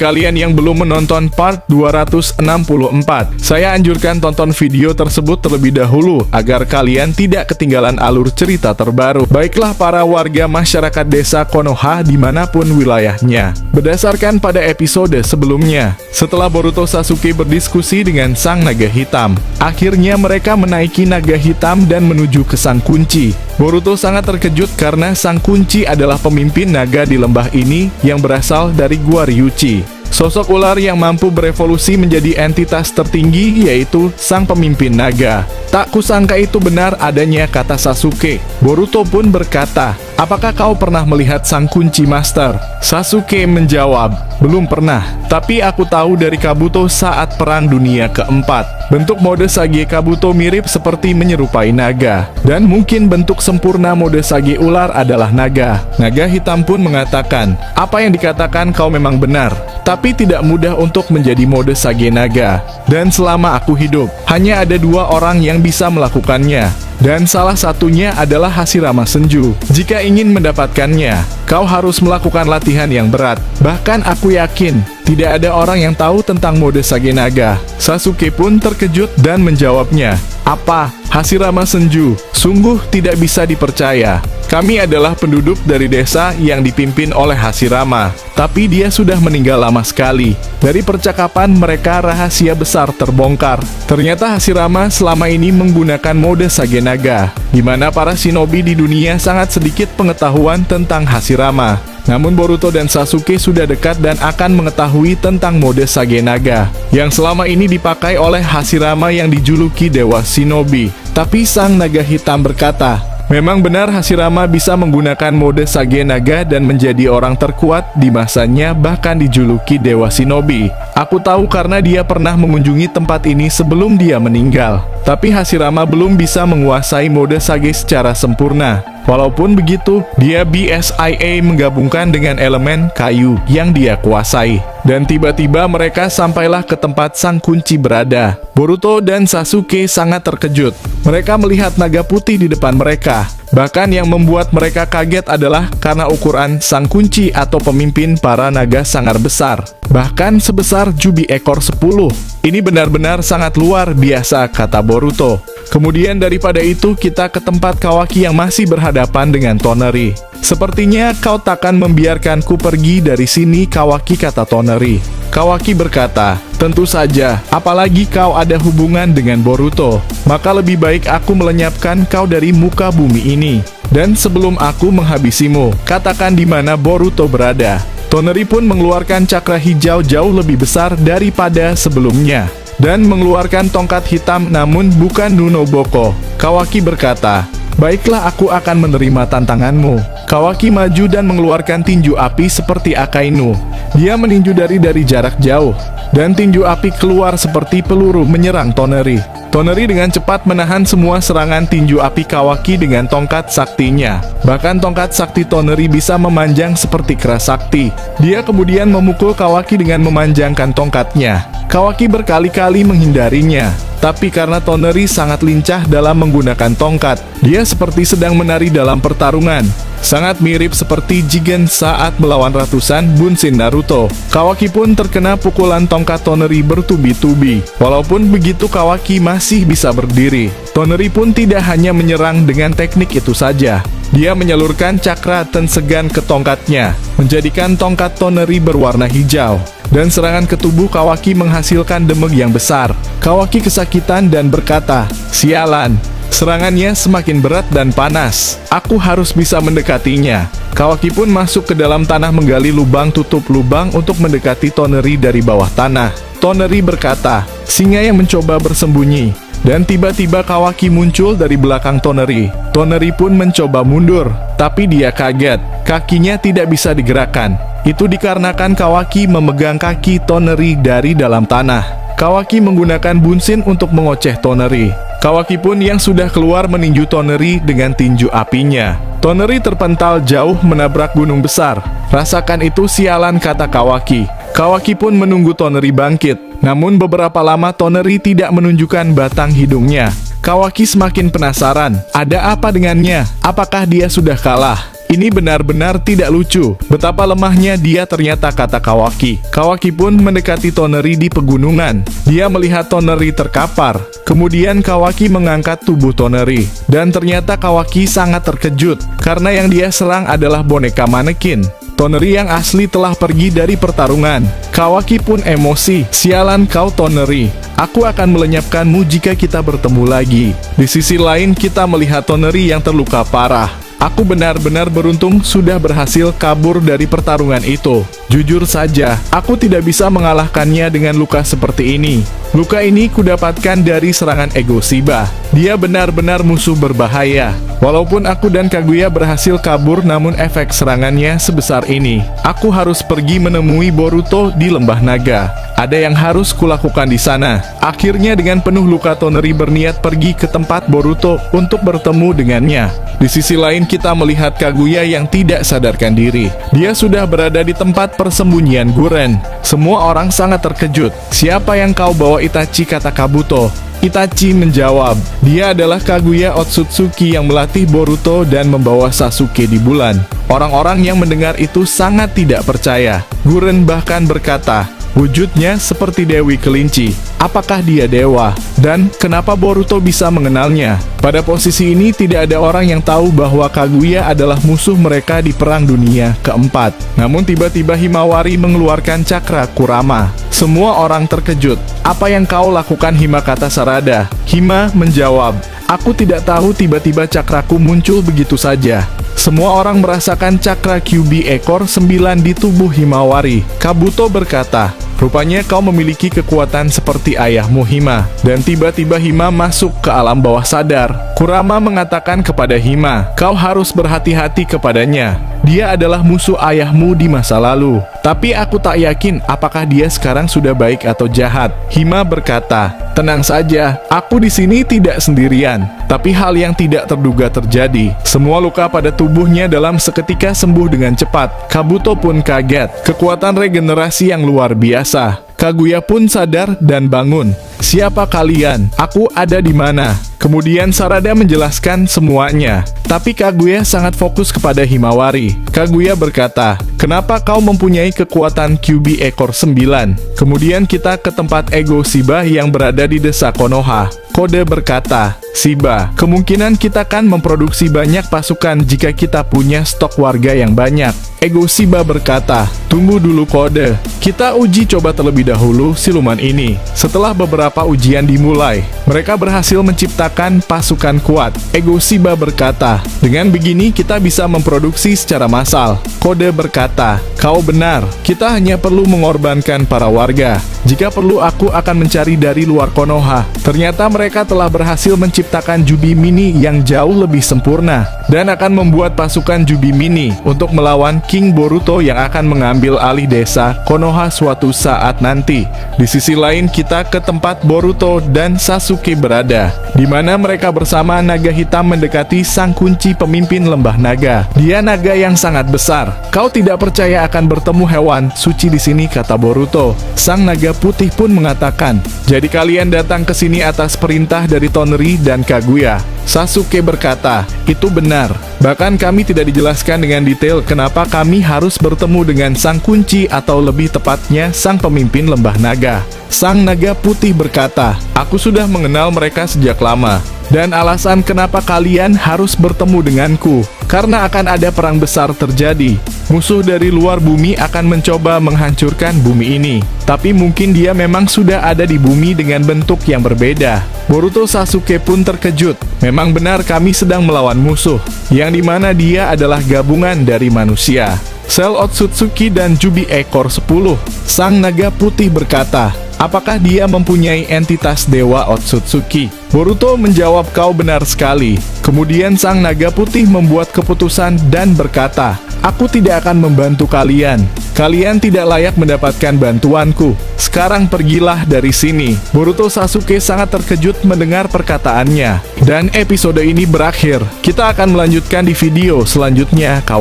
kalian yang belum menonton part 264, saya anjurkan tonton video tersebut terlebih dahulu agar kalian tidak ketinggalan alur cerita terbaru. Baiklah para warga masyarakat desa Konoha dimanapun wilayahnya. Berdasarkan pada episode sebelumnya, setelah Boruto Sasuke berdiskusi dengan sang naga hitam, akhirnya mereka menaiki naga hitam dan menuju ke sang kunci. Boruto sangat terkejut karena sang kunci adalah pemimpin naga di lembah ini yang berasal dari Gua Ryuchi. Sosok ular yang mampu berevolusi menjadi entitas tertinggi yaitu sang pemimpin naga. Tak kusangka itu benar adanya kata Sasuke. Boruto pun berkata, "Apakah kau pernah melihat sang kunci master?" Sasuke menjawab, "Belum pernah, tapi aku tahu dari Kabuto saat Perang Dunia Keempat. Bentuk mode Sage Kabuto mirip seperti menyerupai naga, dan mungkin bentuk sempurna mode Sage ular adalah naga." Naga hitam pun mengatakan, "Apa yang dikatakan kau memang benar, tapi tidak mudah untuk menjadi mode Sage naga. Dan selama aku hidup, hanya ada 2 orang yang bisa melakukannya. Dan salah satunya adalah Hashirama Senju. Jika ingin mendapatkannya, kau harus melakukan latihan yang berat. Bahkan aku yakin, tidak ada orang yang tahu tentang mode Sage naga." Sasuke pun terkejut dan menjawabnya, "Apa? Hashirama Senju? Sungguh tidak bisa dipercaya. Kami adalah penduduk dari desa yang dipimpin oleh Hashirama, tapi dia sudah meninggal lama sekali. Dari percakapan mereka rahasia besar terbongkar. Ternyata Hashirama selama ini menggunakan mode Sage naga, di mana para shinobi di dunia sangat sedikit pengetahuan tentang Hashirama. Namun Boruto dan Sasuke sudah dekat dan akan mengetahui tentang mode Sage naga, yang selama ini dipakai oleh Hashirama yang dijuluki Dewa Shinobi." Tapi sang naga hitam berkata, "Memang benar Hashirama bisa menggunakan mode Sage naga dan menjadi orang terkuat di masanya, bahkan dijuluki Dewa Shinobi. Aku tahu karena dia pernah mengunjungi tempat ini sebelum dia meninggal. Tapi Hashirama belum bisa menguasai mode Sage secara sempurna. Walaupun begitu, dia BSIA menggabungkan dengan elemen kayu yang dia kuasai." Dan tiba-tiba mereka sampailah ke tempat sang kunci berada. Boruto dan Sasuke sangat terkejut. Mereka melihat naga putih di depan mereka. Bahkan yang membuat mereka kaget adalah karena ukuran sang kunci atau pemimpin para naga sangat besar. Bahkan sebesar jubi ekor 10. "Ini benar-benar sangat luar biasa," kata Boruto. "Kemudian daripada itu kita ke tempat Kawaki yang masih berhadapan dengan Toneri. Sepertinya kau takkan membiarkanku pergi dari sini, Kawaki," kata Toneri. Kawaki berkata, "Tentu saja, apalagi kau ada hubungan dengan Boruto. Maka lebih baik aku melenyapkan kau dari muka bumi ini. Dan sebelum aku menghabisimu, katakan di mana Boruto berada." Toneri pun mengeluarkan cakra hijau jauh lebih besar daripada sebelumnya, dan mengeluarkan tongkat hitam namun bukan Nunoboko. Kawaki berkata, "Baiklah, aku akan menerima tantanganmu." Kawaki maju dan mengeluarkan tinju api seperti Akainu. Dia meninju dari jarak jauh, dan tinju api keluar seperti peluru menyerang Toneri. Toneri dengan cepat menahan semua serangan tinju api Kawaki dengan tongkat saktinya. Bahkan tongkat sakti Toneri bisa memanjang seperti keras sakti. Dia kemudian memukul Kawaki dengan memanjangkan tongkatnya. Kawaki berkali-kali menghindarinya. Tapi karena Toneri sangat lincah dalam menggunakan tongkat, dia seperti sedang menari dalam pertarungan. Sangat mirip seperti Jigen saat melawan ratusan Bunshin Naruto. Kawaki pun terkena pukulan tongkat Toneri bertubi-tubi. Walaupun begitu, Kawaki masih bisa berdiri. Toneri pun tidak hanya menyerang dengan teknik itu saja. Dia menyalurkan cakra Tensegan ke tongkatnya, menjadikan tongkat Toneri berwarna hijau. Dan serangan ke tubuh Kawaki menghasilkan demeg yang besar. Kawaki kesakitan dan berkata, "Sialan, serangannya semakin berat dan panas. Aku harus bisa mendekatinya." Kawaki pun masuk ke dalam tanah menggali lubang tutup lubang untuk mendekati Toneri dari bawah tanah. Toneri berkata, "Singa yang mencoba bersembunyi." Dan tiba-tiba Kawaki muncul dari belakang Toneri. Toneri pun mencoba mundur, tapi dia kaget. Kakinya tidak bisa digerakkan. Itu dikarenakan Kawaki memegang kaki Toneri dari dalam tanah. Kawaki menggunakan Bunshin untuk mengoceh Toneri. Kawaki pun yang sudah keluar meninju Toneri dengan tinju apinya. Toneri terpental jauh menabrak gunung besar. "Rasakan itu, sialan," kata Kawaki. Kawaki pun menunggu Toneri bangkit. Namun beberapa lama Toneri tidak menunjukkan batang hidungnya. Kawaki semakin penasaran. Ada apa dengannya? Apakah dia sudah kalah? Ini benar-benar tidak lucu. Betapa lemahnya dia ternyata, kata Kawaki. Kawaki pun mendekati Toneri di pegunungan. Dia melihat Toneri terkapar. Kemudian Kawaki mengangkat tubuh Toneri. Dan ternyata Kawaki sangat terkejut, karena yang dia serang adalah boneka manekin. Toneri yang asli telah pergi dari pertarungan. Kawaki pun emosi. Sialan kau Toneri. Aku akan melenyapkanmu jika kita bertemu lagi. Di sisi lain kita melihat Toneri yang terluka parah. Aku benar-benar beruntung sudah berhasil kabur dari pertarungan itu. Jujur saja, aku tidak bisa mengalahkannya dengan luka seperti ini. Luka ini kudapatkan dari serangan ego Shiba. Dia benar-benar musuh berbahaya. Walaupun aku dan Kaguya berhasil kabur, namun efek serangannya sebesar ini. Aku harus pergi menemui Boruto di Lembah Naga. Ada yang harus kulakukan di sana. Akhirnya dengan penuh luka Toneri berniat pergi ke tempat Boruto untuk bertemu dengannya. Di sisi lain kita melihat Kaguya yang tidak sadarkan diri. Dia sudah berada di tempat persembunyian Guren. Semua orang sangat terkejut. Siapa yang kau bawa Itachi, kata Kabuto. Itachi menjawab, dia adalah Kaguya Otsutsuki yang melatih Boruto dan membawa Sasuke di bulan. Orang-orang yang mendengar itu sangat tidak percaya. Guren bahkan berkata, wujudnya seperti Dewi Kelinci. Apakah dia dewa? Dan kenapa Boruto bisa mengenalnya? Pada posisi ini tidak ada orang yang tahu bahwa Kaguya adalah musuh mereka di Perang Dunia Keempat. Namun tiba-tiba Himawari mengeluarkan cakra Kurama. Semua orang terkejut. Apa yang kau lakukan, Hima, kata Sarada. Hima menjawab, aku tidak tahu, tiba-tiba cakraku muncul begitu saja. Semua orang merasakan cakra Kyuubi ekor 9 di tubuh Himawari. Kabuto berkata, rupanya kau memiliki kekuatan seperti ayahmu, Hima. Dan tiba-tiba Hima masuk ke alam bawah sadar. Kurama mengatakan kepada Hima, kau harus berhati-hati kepadanya. Dia adalah musuh ayahmu di masa lalu. Tapi aku tak yakin apakah dia sekarang sudah baik atau jahat. Hima berkata, tenang saja, aku di sini tidak sendirian. Tapi hal yang tidak terduga terjadi. Semua luka pada tubuhnya dalam seketika sembuh dengan cepat. Kabuto pun kaget. Kekuatan regenerasi yang luar biasa. Kaguya pun sadar dan bangun. Siapa kalian? Aku ada di mana? Kemudian Sarada menjelaskan semuanya. Tapi Kaguya sangat fokus kepada Himawari. Kaguya berkata, kenapa kau mempunyai kekuatan Kyuubi ekor 9? Kemudian kita ke tempat ego Shiba yang berada di desa Konoha. Kode berkata, Shiba, kemungkinan kita kan memproduksi banyak pasukan jika kita punya stok warga yang banyak. Ego Shiba berkata, tunggu dulu Kode. Kita uji coba terlebih dahulu siluman ini. Setelah beberapa ujian dimulai, mereka berhasil menciptakan pasukan kuat. Ego Shiba berkata, dengan begini kita bisa memproduksi secara massal. Kode berkata, kau benar, kita hanya perlu mengorbankan para warga. Jika perlu aku akan mencari dari luar Konoha. Ternyata mereka telah berhasil menciptakan Jubi Mini yang jauh lebih sempurna. Dan akan membuat pasukan Jubi Mini untuk melawan King Boruto yang akan mengambil alih desa Konoha suatu saat nanti. Di sisi lain kita ke tempat Boruto dan Sasuke berada, di mana mereka bersama naga hitam mendekati sang kunci pemimpin lembah naga. Dia naga yang sangat besar. Kau tidak percaya akan bertemu hewan suci di sini, kata Boruto. Sang naga putih pun mengatakan, jadi kalian datang ke sini atas perintah dari Toneri dan Kaguya. Sasuke berkata, itu benar. Bahkan kami tidak dijelaskan dengan detail kenapa kami harus bertemu dengan sang kunci atau lebih tepatnya sang pemimpin lembah naga. Sang naga putih berkata, aku sudah mengenal mereka sejak lama. Dan alasan kenapa kalian harus bertemu denganku, karena akan ada perang besar terjadi. Musuh dari luar bumi akan mencoba menghancurkan bumi ini. Tapi mungkin dia memang sudah ada di bumi dengan bentuk yang berbeda. Boruto Sasuke pun terkejut. Memang benar kami sedang melawan musuh, yang dimana dia adalah gabungan dari manusia. Sel Otsutsuki dan Jubi ekor 10. Sang naga putih berkata, apakah dia mempunyai entitas dewa Otsutsuki? Boruto menjawab, kau benar sekali. Kemudian sang naga putih membuat keputusan dan berkata, aku tidak akan membantu kalian. Kalian tidak layak mendapatkan bantuanku. Sekarang pergilah dari sini. Boruto Sasuke sangat terkejut mendengar perkataannya. Dan episode ini berakhir. Kita akan melanjutkan di video selanjutnya, kawan.